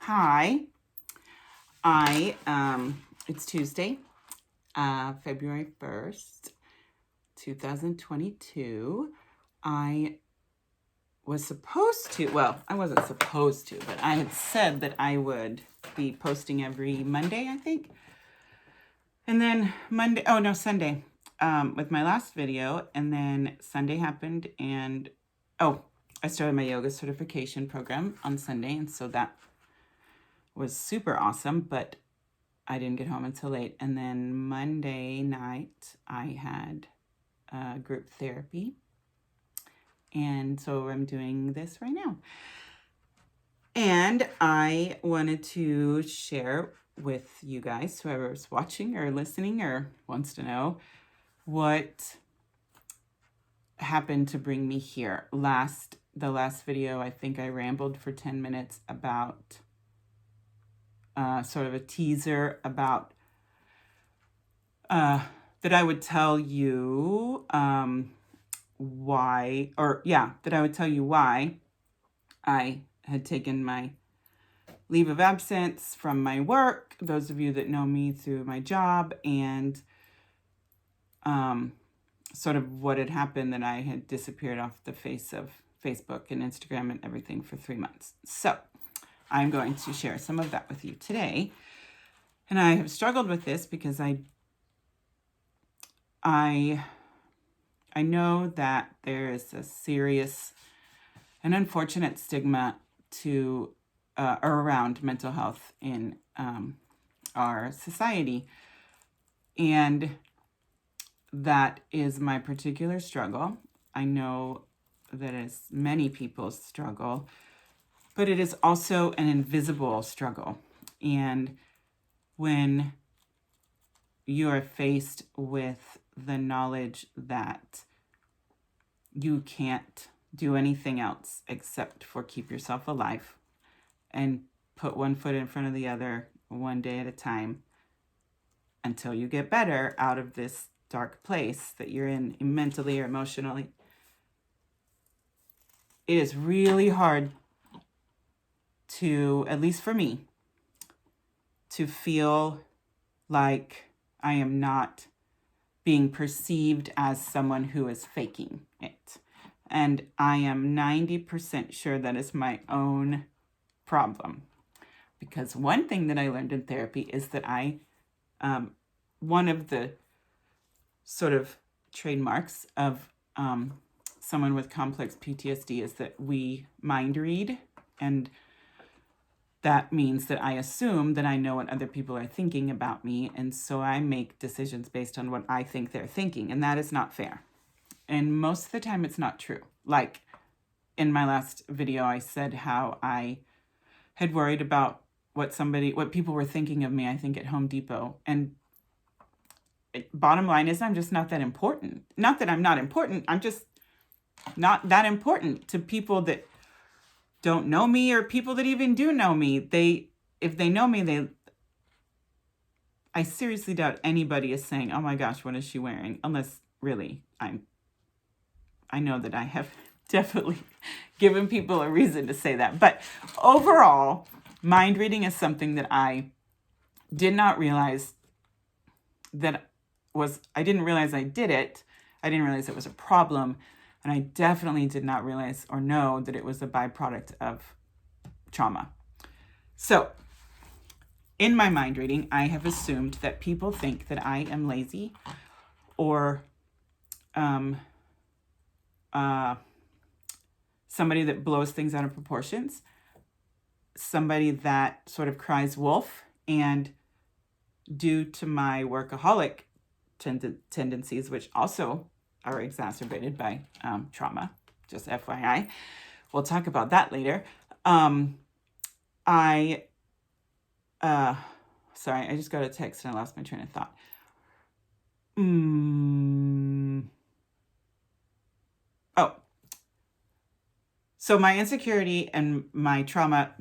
Hi, it's Tuesday, February 1st, 2022. I was supposed to, well, I wasn't supposed to, but I had said that I would be posting every Monday, I think. And then Sunday, with my last video. And then Sunday happened and, I started my yoga certification program on Sunday. And so that was super awesome, but I didn't get home until late. And then Monday night, I had group therapy. And so I'm doing this right now. And I wanted to share with you guys, whoever's watching or listening or wants to know, what happened to bring me here. The last video, I think I rambled for 10 minutes about sort of a teaser about that I would tell you why I had taken my leave of absence from my work, those of you that know me through my job, and sort of what had happened, that I had disappeared off the face of Facebook and Instagram and everything for 3 months. So I'm going to share some of that with you today. And I have struggled with this because I know that there is a serious and unfortunate stigma to or around mental health in our society. And that is my particular struggle. I know that it's many people's struggle, but it is also an invisible struggle. And when you are faced with the knowledge that you can't do anything else except for keep yourself alive and put one foot in front of the other, one day at a time, until you get better out of this dark place that you're in mentally or emotionally, it is really hard to, at least for me, to feel like I am not being perceived as someone who is faking it. And I am 90% sure that is my own problem. Because one thing that I learned in therapy is that one of the sort of trademarks of someone with complex PTSD is that we mind read. And that means that I assume that I know what other people are thinking about me. And so I make decisions based on what I think they're thinking. And that is not fair. And most of the time it's not true. Like in my last video, I said how I had worried about what people were thinking of me, I think, at Home Depot. And bottom line is, I'm just not that important. Not that I'm not important. I'm just not that important to people that don't know me, or people that even do know me. If they know me, I seriously doubt anybody is saying, oh my gosh, what is she wearing? Unless really I know that I have definitely given people a reason to say that. But overall, mind reading is something that I did not realize I didn't realize I did it. I didn't realize it was a problem. And I definitely did not realize or know that it was a byproduct of trauma. So in my mind reading, I have assumed that people think that I am lazy, or somebody that blows things out of proportions, somebody that sort of cries wolf. And due to my workaholic tendencies, which also are exacerbated by trauma, just FYI. We'll talk about that later. I just got a text and I lost my train of thought. So my insecurity and my trauma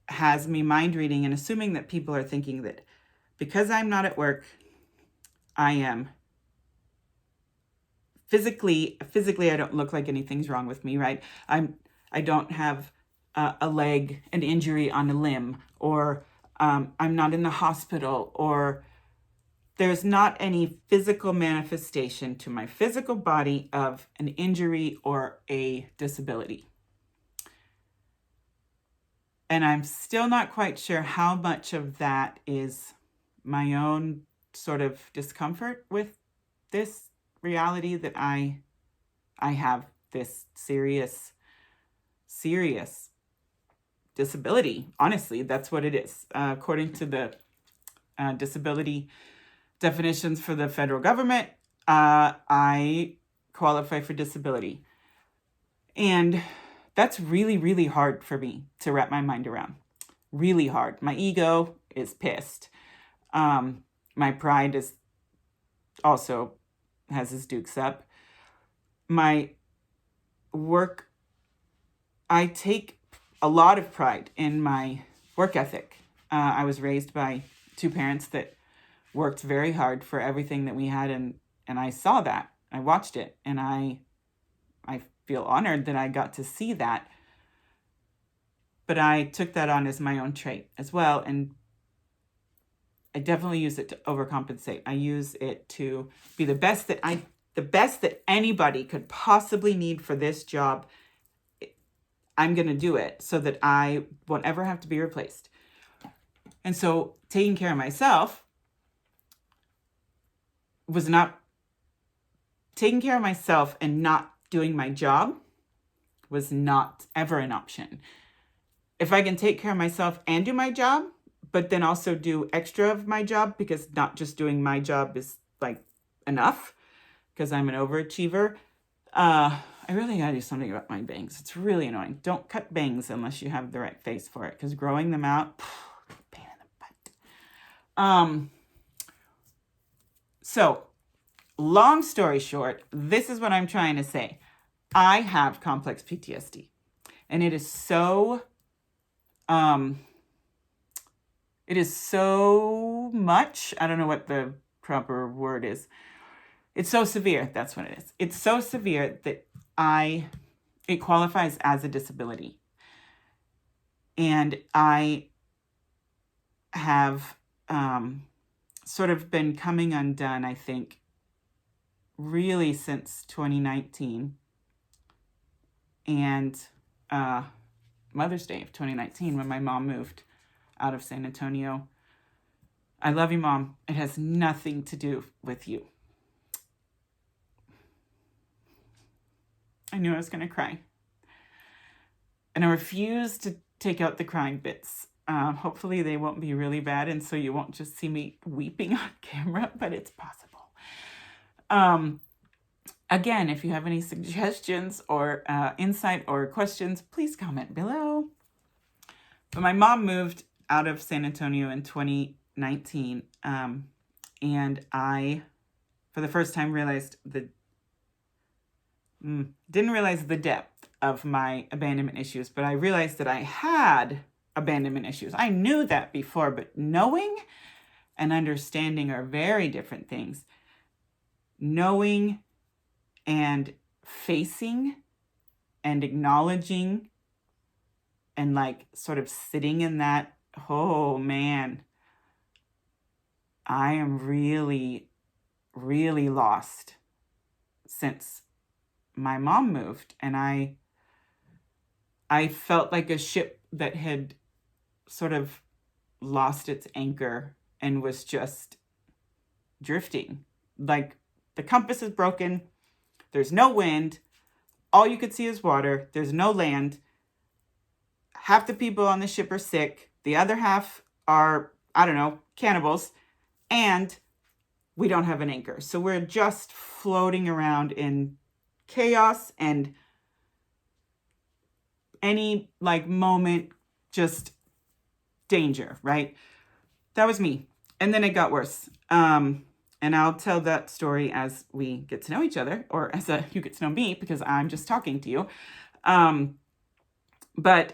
has me mind reading and assuming that people are thinking that because I'm not at work, I am physically I don't look like anything's wrong with me, right? I don't have a leg, an injury on a limb, or I'm not in the hospital, or there's not any physical manifestation to my physical body of an injury or a disability. And I'm still not quite sure how much of that is my own sort of discomfort with this reality that I have this serious disability. Honestly, that's what it is. According to the disability definitions for the federal government, I qualify for disability. And that's really, really hard for me to wrap my mind around. Really hard. My ego is pissed. My pride is also has his dukes up. My work, I take a lot of pride in my work ethic. I was raised by two parents that worked very hard for everything that we had, and I saw that. I watched it, and I feel honored that I got to see that. But I took that on as my own trait as well, and I definitely use it to overcompensate. I use it to be the best that anybody could possibly need for this job. I'm going to do it so that I won't ever have to be replaced. And so taking care of myself was not taking care of myself, and not doing my job was not ever an option. If I can take care of myself and do my job, but then also do extra of my job, because not just doing my job is like enough, because I'm an overachiever. I really gotta do something about my bangs. It's really annoying. Don't cut bangs unless you have the right face for it, because growing them out, pain in the butt. So, long story short, this is what I'm trying to say. I have complex PTSD, and it is so much. I don't know what the proper word is. It's so severe. That's what it is. It's so severe that it qualifies as a disability. And I have sort of been coming undone, I think, really since 2019 and Mother's Day of 2019, when my mom moved out of San Antonio. I love you, Mom. It has nothing to do with you. I knew I was going to cry. And I refuse to take out the crying bits. Hopefully they won't be really bad, and so you won't just see me weeping on camera, but it's possible. Again, if you have any suggestions or insight or questions, please comment below. But my mom moved out of San Antonio in 2019, and I, for the first time, didn't realize the depth of my abandonment issues, but I realized that I had abandonment issues. I knew that before, but knowing and understanding are very different things. Knowing and facing and acknowledging and like sort of sitting in that, oh man, I am really, really lost since my mom moved. And I felt like a ship that had sort of lost its anchor and was just drifting. Like the compass is broken. There's no wind. All you could see is water. There's no land. Half the people on the ship are sick. The other half are, I don't know, cannibals. And we don't have an anchor. So we're just floating around in chaos, and any like moment, just danger, right? That was me. And then it got worse. And I'll tell that story as we get to know each other, or as you get to know me, because I'm just talking to you. But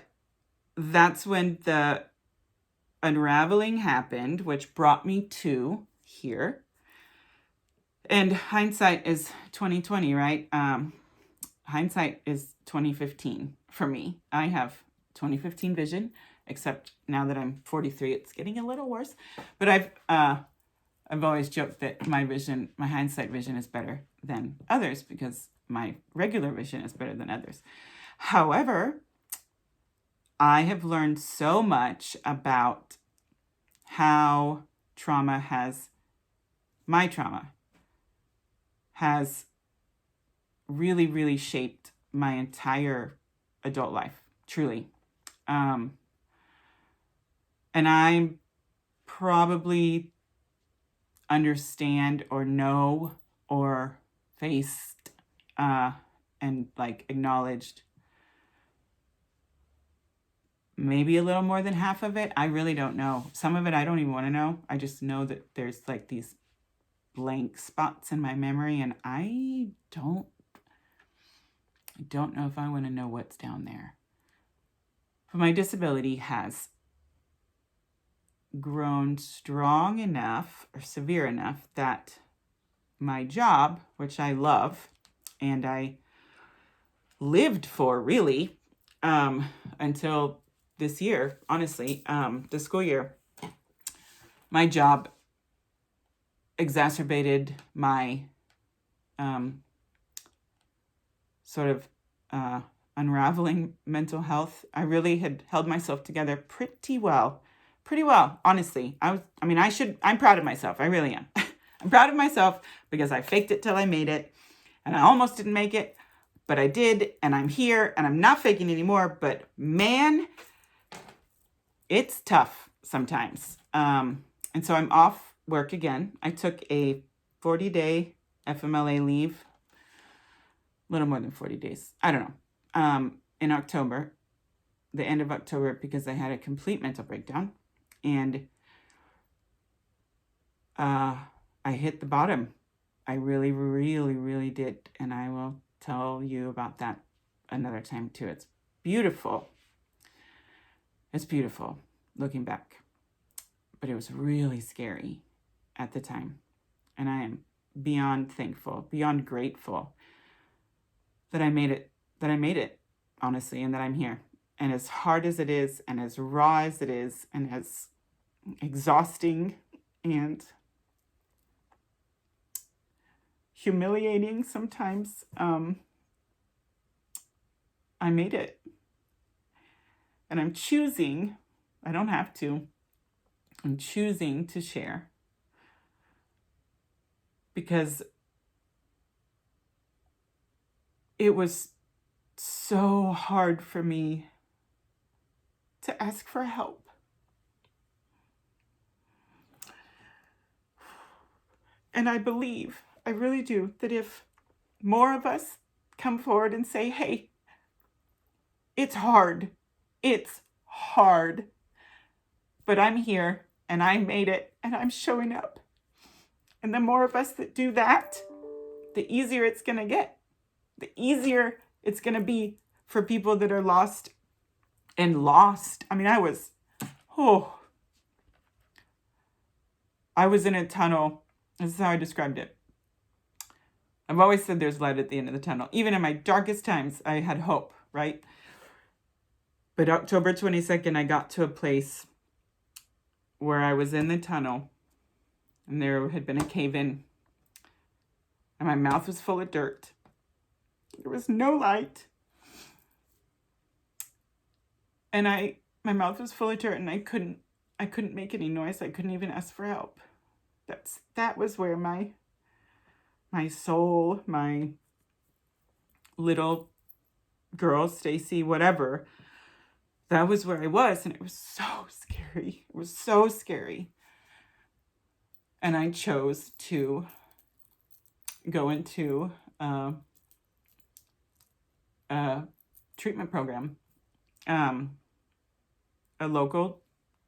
that's when the unraveling happened, which brought me to here. And hindsight is 2020, right? Hindsight is 2015 for me. I have 2015 vision, except now that I'm 43, it's getting a little worse. But I've always joked that my hindsight vision is better than others because my regular vision is better than others. However, I have learned so much about how my trauma has really, really shaped my entire adult life, truly. And I probably understand or know or faced and like acknowledged maybe a little more than half of it. I really don't know. Some of it I don't even want to know. I just know that there's like these blank spots in my memory, and I don't know if I want to know what's down there. But my disability has grown strong enough or severe enough that my job, which I love and I lived for really until this year, honestly, this school year, my job exacerbated my sort of unraveling mental health. I really had held myself together pretty well, honestly. I'm proud of myself. I really am. I'm proud of myself because I faked it till I made it, and I almost didn't make it, but I did, and I'm here, and I'm not faking anymore. But man, it's tough sometimes. And so I'm off work again. I took a 40-day FMLA leave, a little more than 40 days. I don't know. In October, the end of October, because I had a complete mental breakdown, and I hit the bottom. I really, really, really did. And I will tell you about that another time too. It's beautiful. It's beautiful looking back. But it was really scary at the time. And I am beyond thankful, beyond grateful that I made it, honestly, and that I'm here. And as hard as it is, and as raw as it is, and as exhausting and humiliating sometimes, I made it. And I'm choosing, I don't have to, I'm choosing to share. Because it was so hard for me to ask for help. And I believe, I really do, that if more of us come forward and say, hey, it's hard, but I'm here and I made it and I'm showing up. And the more of us that do that, the easier it's going to get. The easier it's going to be for people that are lost. I mean, I was in a tunnel. This is how I described it. I've always said there's light at the end of the tunnel. Even in my darkest times, I had hope, right? But October 22nd, I got to a place where I was in the tunnel and there had been a cave-in and my mouth was full of dirt. There was no light. And my mouth was full of dirt and I couldn't make any noise. I couldn't even ask for help. That was where my soul, my little girl, Stacy, whatever, that was where I was. And it was so scary. It was so scary. And I chose to go into a treatment program, a local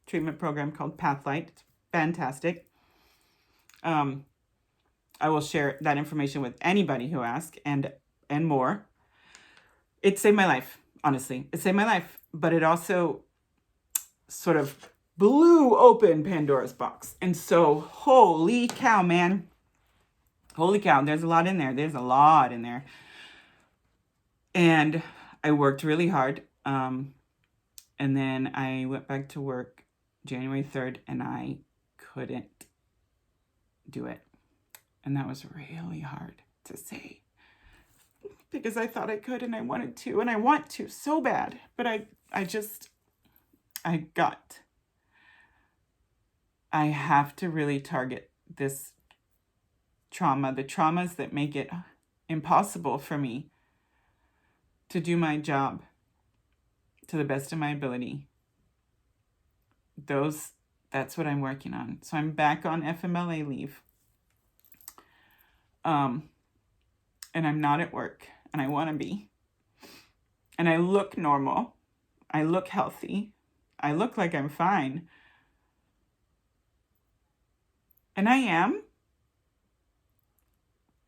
treatment program called Pathlight. It's fantastic. I will share that information with anybody who asks and more. It saved my life, honestly. It saved my life, but it also sort of blew open Pandora's box. And so, holy cow, man. Holy cow, there's a lot in there. And I worked really hard. And then I went back to work January 3rd, and I couldn't do it. And that was really hard to say, because I thought I could, and I wanted to, and I want to so bad. But I have to really target this trauma, the traumas that make it impossible for me to do my job to the best of my ability. That's what I'm working on. So I'm back on FMLA leave. And I'm not at work, and I want to be. And I look normal. I look healthy. I look like I'm fine. And I am.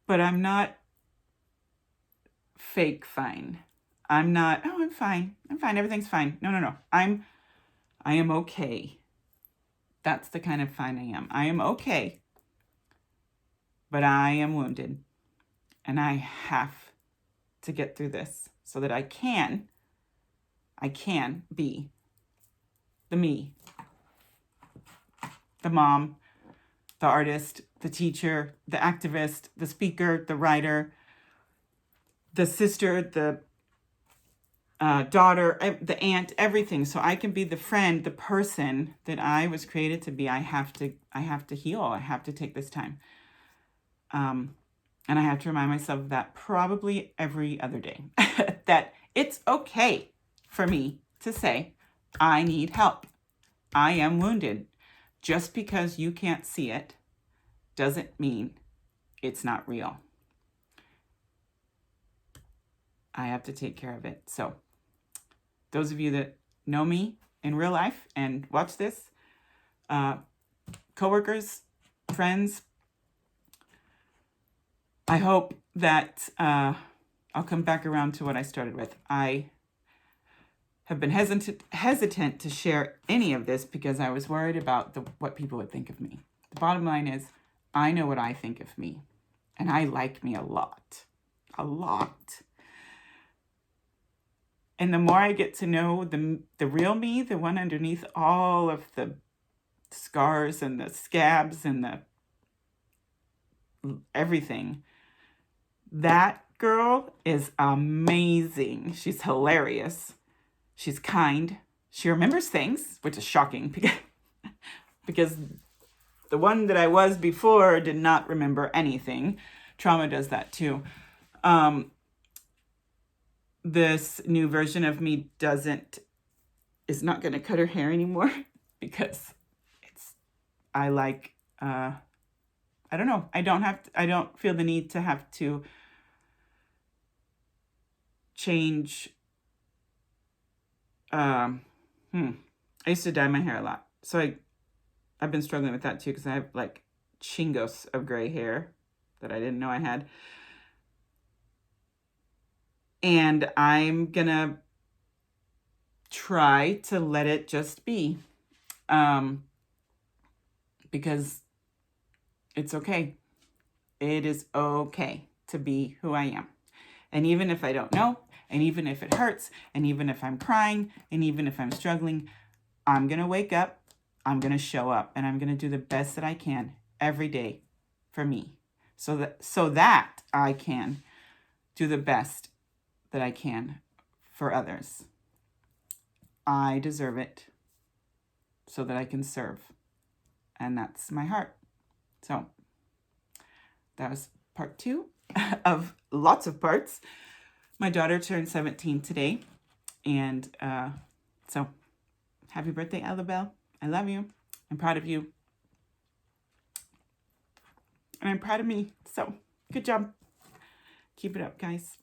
But I'm not fake fine. I'm not, oh, I'm fine. I'm fine. Everything's fine. No. I am okay. That's the kind of fine I am. I am okay. But I am wounded. And I have to get through this so that I can be the me, the mom, the artist, the teacher, the activist, the speaker, the writer, the sister, the daughter, the aunt, everything. So I can be the friend, the person that I was created to be. I have to heal. I have to take this time. And I have to remind myself of that probably every other day, that it's okay for me to say, I need help. I am wounded. Just because you can't see it doesn't mean it's not real. I have to take care of it. So those of you that know me in real life and watch this, coworkers, friends, I hope that I'll come back around to what I started with. I have been hesitant to share any of this because I was worried about what people would think of me. The bottom line is, I know what I think of me, and I like me a lot. And the more I get to know the real me, the one underneath all of the scars and the scabs and the everything, that girl is amazing. She's hilarious. She's kind. She remembers things, which is shocking because the one that I was before did not remember anything. Trauma does that too. This new version of me is not going to cut her hair anymore because I don't know. I don't feel the need to have to change. I used to dye my hair a lot. So I've been struggling with that too, because I have like chingos of gray hair that I didn't know I had. And I'm gonna try to let it just be. Because it's okay. It is okay to be who I am. And even if I don't know, and even if it hurts, and even if I'm crying, and even if I'm struggling, I'm going to wake up, I'm going to show up, and I'm going to do the best that I can every day for me, so that I can do the best that I can for others. I deserve it so that I can serve. And that's my heart. So that was part 2 of lots of parts. My daughter turned 17 today. And so happy birthday, Annabelle. I love you. I'm proud of you. And I'm proud of me. So good job. Keep it up, guys.